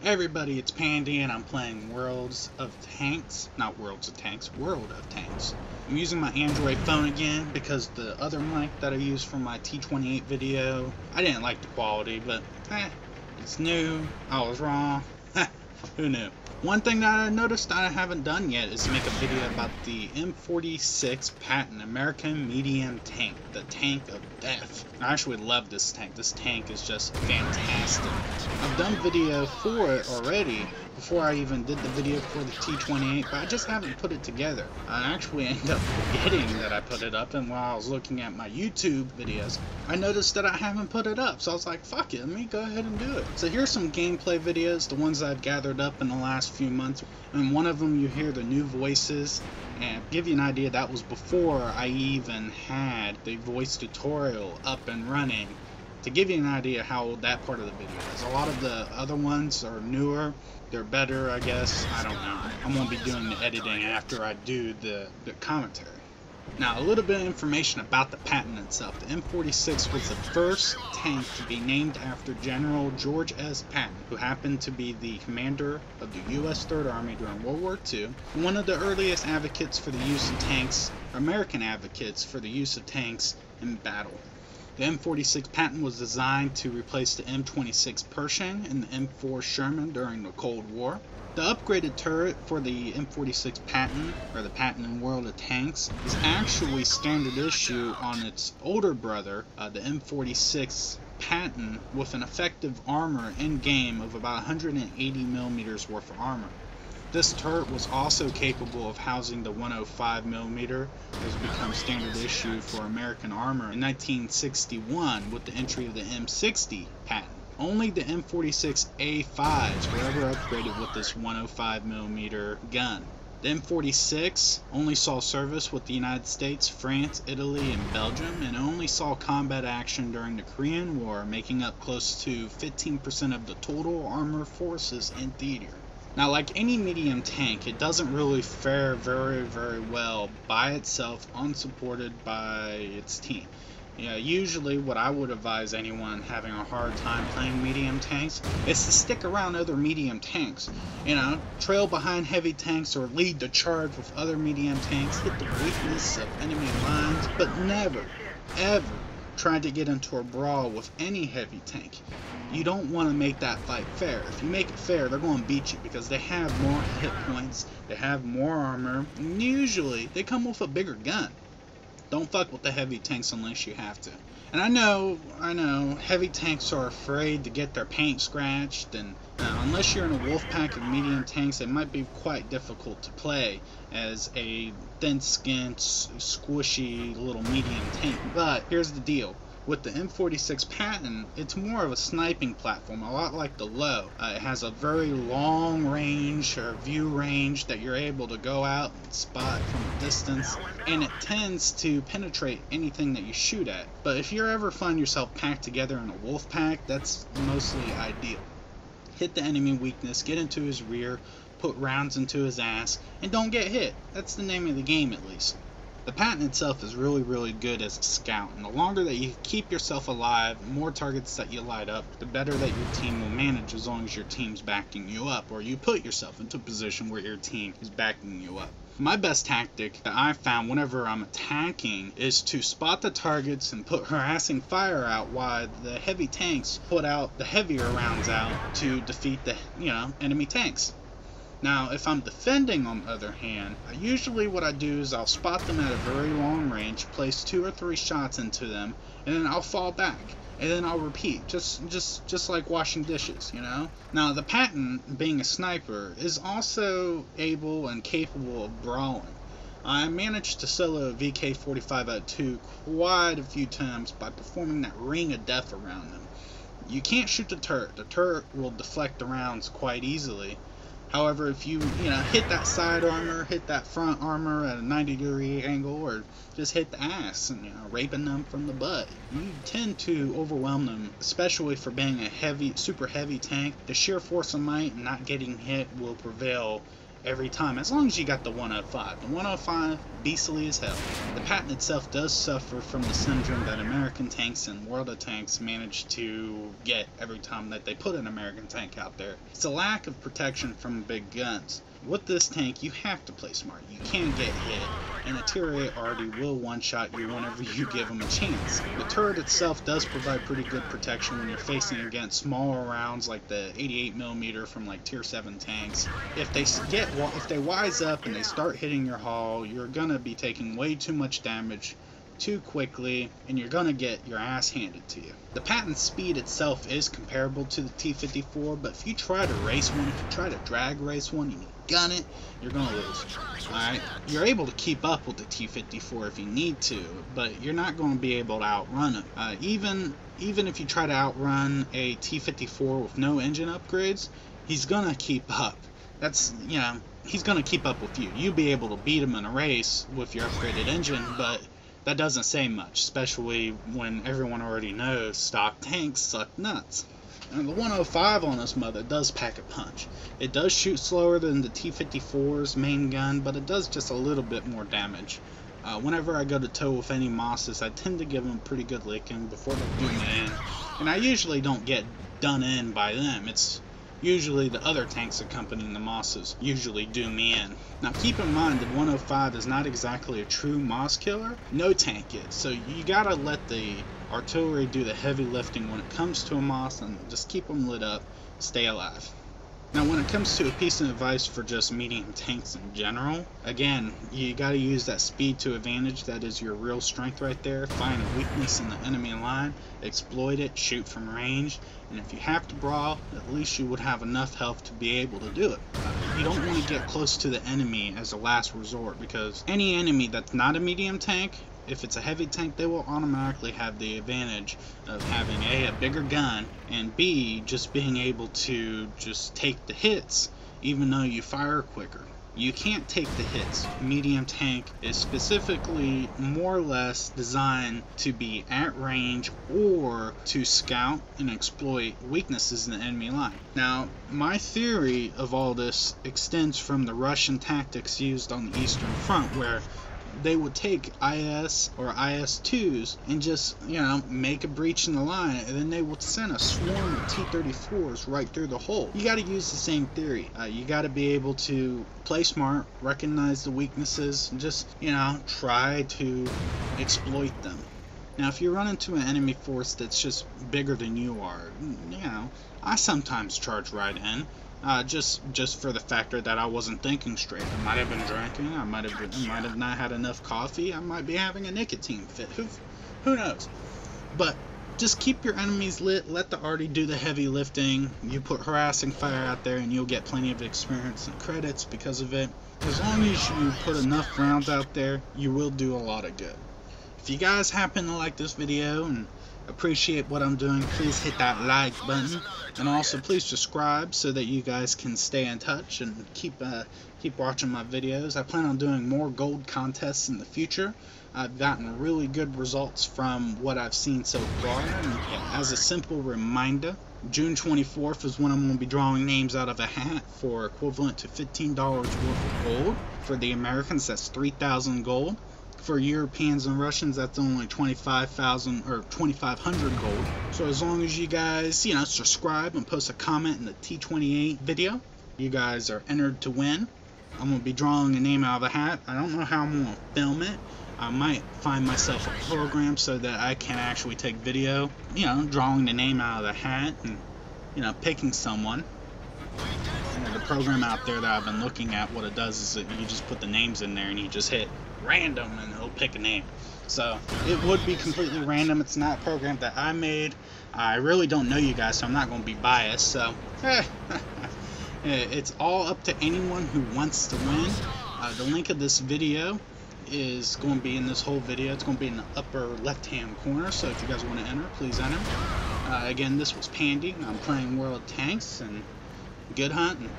Hey everybody, it's Pandy and I'm playing Worlds of Tanks. Not Worlds of Tanks, World of Tanks. I'm using my Android phone again because the other mic that I used for my T28 video, I didn't like the quality, but it's new. I was wrong. Who knew? One thing that I noticed that I haven't done yet is make a video about the M46 Patton American medium tank, the tank of death. I actually love this tank. This tank is just fantastic. I've done video for it already before I even did the video for the T28, but I just haven't put it together. I actually ended up forgetting that I put it up, and while I was looking at my YouTube videos, I noticed that I haven't put it up, so I was like, fuck it, let me go ahead and do it. So here's some gameplay videos, the ones I've gathered up in the last few months. In one of them you hear the new voices, and to give you an idea, that was before I even had the voice tutorial up and running. To give you an idea how old that part of the video is. A lot of the other ones are newer, they're better, I guess, I don't know. I'm going to be doing the editing after I do the commentary. Now, a little bit of information about the Patton itself. The M46 was the first tank to be named after General George S. Patton, who happened to be the commander of the U.S. Third Army during World War II, one of the earliest advocates for the use of tanks, American advocates for the use of tanks in battle. The M46 Patton was designed to replace the M26 Pershing and the M4 Sherman during the Cold War. The upgraded turret for the M46 Patton, or the Patton in World of Tanks, is actually standard issue on its older brother, the M46 Patton, with an effective armor in-game of about 180mm worth of armor. This turret was also capable of housing the 105mm, that has become standard issue for American armor in 1961 with the entry of the M60 Patton. Only the M46A5s were ever upgraded with this 105mm gun. The M46 only saw service with the United States, France, Italy, and Belgium, and only saw combat action during the Korean War, making up close to 15% of the total armored forces in theater. Now, like any medium tank, it doesn't really fare very well by itself, unsupported by its team. Usually what I would advise anyone having a hard time playing medium tanks is to stick around other medium tanks. Trail behind heavy tanks or lead the charge with other medium tanks, hit the weakness of enemy lines, but never, ever try to get into a brawl with any heavy tank. You don't want to make that fight fair. If you make it fair, they're going to beat you because they have more hit points, they have more armor, and usually they come with a bigger gun. Don't fuck with the heavy tanks unless you have to. And I know, heavy tanks are afraid to get their paint scratched, and unless you're in a wolf pack of medium tanks, it might be quite difficult to play as a thin-skinned, squishy little medium tank. But here's the deal. With the M46 Patton, it's more of a sniping platform, a lot like the Low. It has a very long range, or view range, that you're able to go out and spot from a distance, and it tends to penetrate anything that you shoot at. But if you ever find yourself packed together in a wolf pack, that's mostly ideal. Hit the enemy weakness, get into his rear, put rounds into his ass, and don't get hit. That's the name of the game, at least. The Patton itself is really good as a scout, and the longer that you keep yourself alive, the more targets that you light up, the better that your team will manage, as long as your team's backing you up, or you put yourself into a position where your team is backing you up. My best tactic that I've found whenever I'm attacking is to spot the targets and put harassing fire out while the heavy tanks put out the heavier rounds out to defeat the enemy tanks. Now, if I'm defending, on the other hand, usually what I do is I'll spot them at a very long range, place 2 or 3 shots into them, and then I'll fall back, and then I'll repeat, just like washing dishes, Now, the Patton, being a sniper, is also able and capable of brawling. I managed to solo a VK-45-2 quite a few times by performing that ring of death around them. You can't shoot the turret. The turret will deflect the rounds quite easily. However, if you, hit that side armor, hit that front armor at a 90-degree angle, or just hit the ass and, raping them from the butt, you tend to overwhelm them, especially for being a super heavy tank. The sheer force of might and not getting hit will prevail every time, as long as you got the 105. The 105, beastly as hell. The Patton itself does suffer from the syndrome that American tanks and World of Tanks manage to get every time that they put an American tank out there. It's a lack of protection from big guns. With this tank, you have to play smart. You can get hit, and a Tier 8 already will one-shot you whenever you give them a chance. The turret itself does provide pretty good protection when you're facing against smaller rounds like the 88mm from like Tier 7 tanks. If they wise up and they start hitting your hull, you're gonna be taking way too much damage too quickly, and you're gonna get your ass handed to you. The Patton's speed itself is comparable to the T-54, but if you try to race one, if you try to drag race one, and you gun it, you're gonna lose. Alright? You're able to keep up with the T-54 if you need to, but you're not gonna be able to outrun it. Even if you try to outrun a T-54 with no engine upgrades, he's gonna keep up. That's, you know, he's gonna keep up with you. You'll be able to beat him in a race with your upgraded engine, but that doesn't say much, especially when everyone already knows stock tanks suck nuts. And the 105 on this mother does pack a punch. It does shoot slower than the T-54's main gun, but it does just a little bit more damage. Whenever I go to tow with any Mosses, I tend to give them a pretty good licking before they do me in. And I usually don't get done in by them. It's usually the other tanks accompanying the Mosses usually do me in. Now keep in mind that 105 is not exactly a true Moss killer. No tank is. So you gotta let the artillery do the heavy lifting when it comes to a Moss, and just keep them lit up, stay alive. Now when it comes to a piece of advice for just medium tanks in general, again, you got to use that speed to advantage. That is your real strength right there. Find a weakness in the enemy line, exploit it, shoot from range, and if you have to brawl, at least you would have enough health to be able to do it. You don't want to get close to the enemy as a last resort, because any enemy that's not a medium tank, if it's a heavy tank, they will automatically have the advantage of having a bigger gun, and B, just being able to just take the hits even though you fire quicker. You can't take the hits. Medium tank is specifically more or less designed to be at range or to scout and exploit weaknesses in the enemy line. Now, my theory of all this extends from the Russian tactics used on the Eastern Front, where they would take IS or IS-2s and just, you know, make a breach in the line, and then they would send a swarm of T-34s right through the hole. You got to use the same theory. You got to be able to play smart, recognize the weaknesses, and just, you know, try to exploit them. Now, if you run into an enemy force that's just bigger than you are, you know, I sometimes charge right in. Just for the factor that I wasn't thinking straight. I might have been drinking, I might have not had enough coffee, I might be having a nicotine fit, who knows. But just keep your enemies lit, let the arty do the heavy lifting. You put harassing fire out there and you'll get plenty of experience and credits because of it. As long as you put enough rounds out there, you will do a lot of good. If you guys happen to like this video and appreciate what I'm doing, please hit that like button, and also please subscribe so that you guys can stay in touch and keep watching my videos. I plan on doing more gold contests in the future. I've gotten really good results from what I've seen so far, and as a simple reminder, June 24th is when I'm going to be drawing names out of a hat for equivalent to $15 worth of gold. For the Americans, that's 3,000 gold. For Europeans and Russians, that's only 25,000 or 2,500 gold. So as long as you guys, you know, subscribe and post a comment in the T28 video, you guys are entered to win. I'm going to be drawing a name out of the hat. I don't know how I'm going to film it. I might find myself a program so that I can actually take video, you know, drawing the name out of the hat and, you know, picking someone. And the program out there that I've been looking at, what it does is that you just put the names in there and you just hit random and it'll pick a name. So it would be completely random. It's not a program that I made. I really don't know you guys, so I'm not going to be biased. So it's all up to anyone who wants to win. The link of this video is going to be in this whole video. It's going to be in the upper left hand corner, so if you guys want to enter, please enter. Again, this was Pandy. I'm playing World of Tanks, and good hunting.